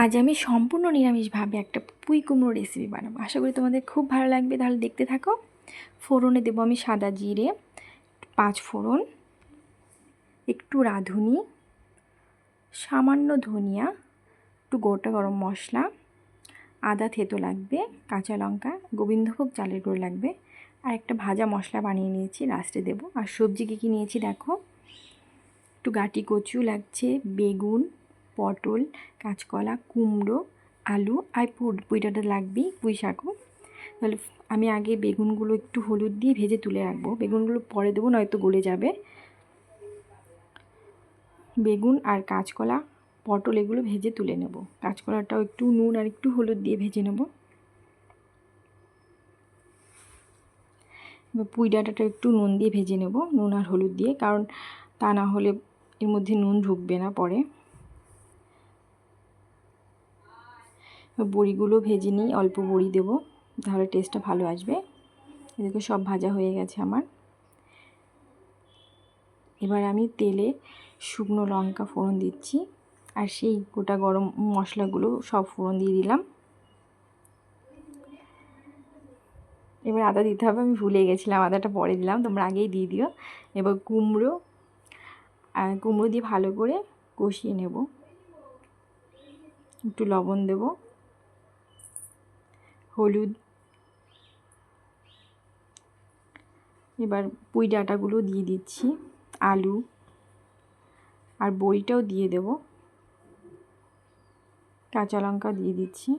আজ আমি সম্পূর্ণ নিরামিষভাবে একটা পুঁই কুমড়ো রেসিপি বানাবো। আশা করি তোমাদের খুব ভালো লাগবে, তাহলে দেখতে থাকো। ফোড়নে দেবো আমি সাদা জিরে, 5 ফোড়ন, একটু রাঁধুনি, সামান্য ধনিয়া, একটু গোটা গরম মশলা, আদা থেতো লাগবে, কাঁচা লঙ্কা, গোবিন্দভোগ চালের গুঁড়ো লাগবে, আর একটা ভাজা মশলা বানিয়ে নিয়েছি, লাস্টে দেবো। আর সবজি কী কী নিয়েছি দেখো, একটু গাটি কচু লাগছে, বেগুন, পটল, কাঁচকলা, কুমড়ো, আলু আর পুঁইটা লাগবেই, পুঁই শাকও। তাহলে আমি আগে বেগুনগুলো একটু হলুদ দিয়ে ভেজে তুলে রাখবো, বেগুনগুলো পরে দেবো নয়তো গলে যাবে। বেগুন আর কাঁচকলা, পটল এগুলো ভেজে তুলে নেব। কাঁচকলাটাও একটু নুন আর একটু হলুদ দিয়ে ভেজে নেব। পুঁই ডাঁটাটা একটু নুন দিয়ে ভেজে নেব, নুন আর হলুদ দিয়ে, কারণ তা না হলে এর মধ্যে নুন ঢুকবে না পরে। বড়িগুলো ভেজে নিই, অল্প বড়ি দেবো, তাহলে টেস্টটা ভালো আসবে। এদিকে সব ভাজা হয়ে গেছে আমার। এবার আমি তেলে শুকনো লঙ্কা ফোড়ন দিচ্ছি, আর সেই গোটা গরম মশলাগুলো সব ফোড়ন দিয়ে দিলাম। এবার আদা দিতে হবে, আমি ভুলে গেছিলাম, আদাটা পরে দিলাম, তোমরা আগেই দিয়ে দিও। এবার কুমড়ো দিয়ে ভালো করে কষিয়ে নেব, একটু লবণ দেব, হলুদ। এবার পুঁই ডাঁটাগুলো দিয়ে দিচ্ছি, আলু আর বড়িটাও দিয়ে দেব, কাঁচা লঙ্কা দিয়ে দিচ্ছি,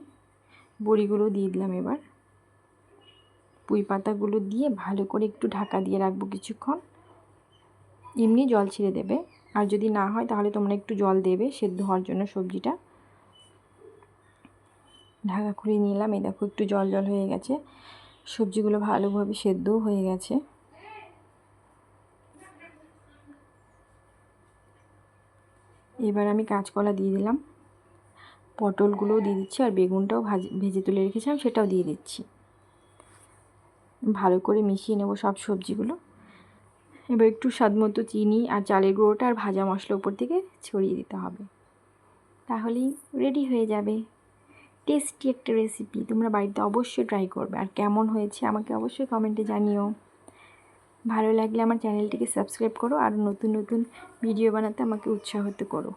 বড়িগুলো দিয়ে দিলাম। এবার পুঁই পাতাগুলো দিয়ে ভালো করে একটু ঢাকা দিয়ে রাখবো কিছুক্ষণ, এমনি জল ছেড়ে দেবে। আর যদি না হয় তাহলে তোমরা একটু জল দেবে সেদ্ধ হওয়ার জন্য সবজিটা। ঢাকা খুলে নিলাম, এই দেখো একটু জল জল হয়ে গেছে, সবজিগুলো ভালোভাবে সেদ্ধও হয়ে গেছে। এবার আমি কাঁচকলা দিয়ে দিলাম, পটলগুলোও দিয়ে দিচ্ছি, আর বেগুনটাও ভেজে তুলে রেখেছিলাম সেটাও দিয়ে দিচ্ছি। ভালো করে মিশিয়ে নেব সব সবজিগুলো। এবার একটু স্বাদ মতো চিনি আর চালের গুঁড়োটা আর ভাজা মশলা উপর থেকে ছড়িয়ে দিতে হবে, তাহলেই রেডি হয়ে যাবে টেস্টি একটা রেসিপি। তোমরা বাড়িতে অবশ্যই ট্রাই করবে, আর কেমন হয়েছে আমাকে অবশ্যই কমেন্টে জানিও। ভালো লাগলে আমার চ্যানেলটিকে সাবস্ক্রাইব করো, আর নতুন নতুন ভিডিও বানাতে আমাকে উৎসাহিত করো।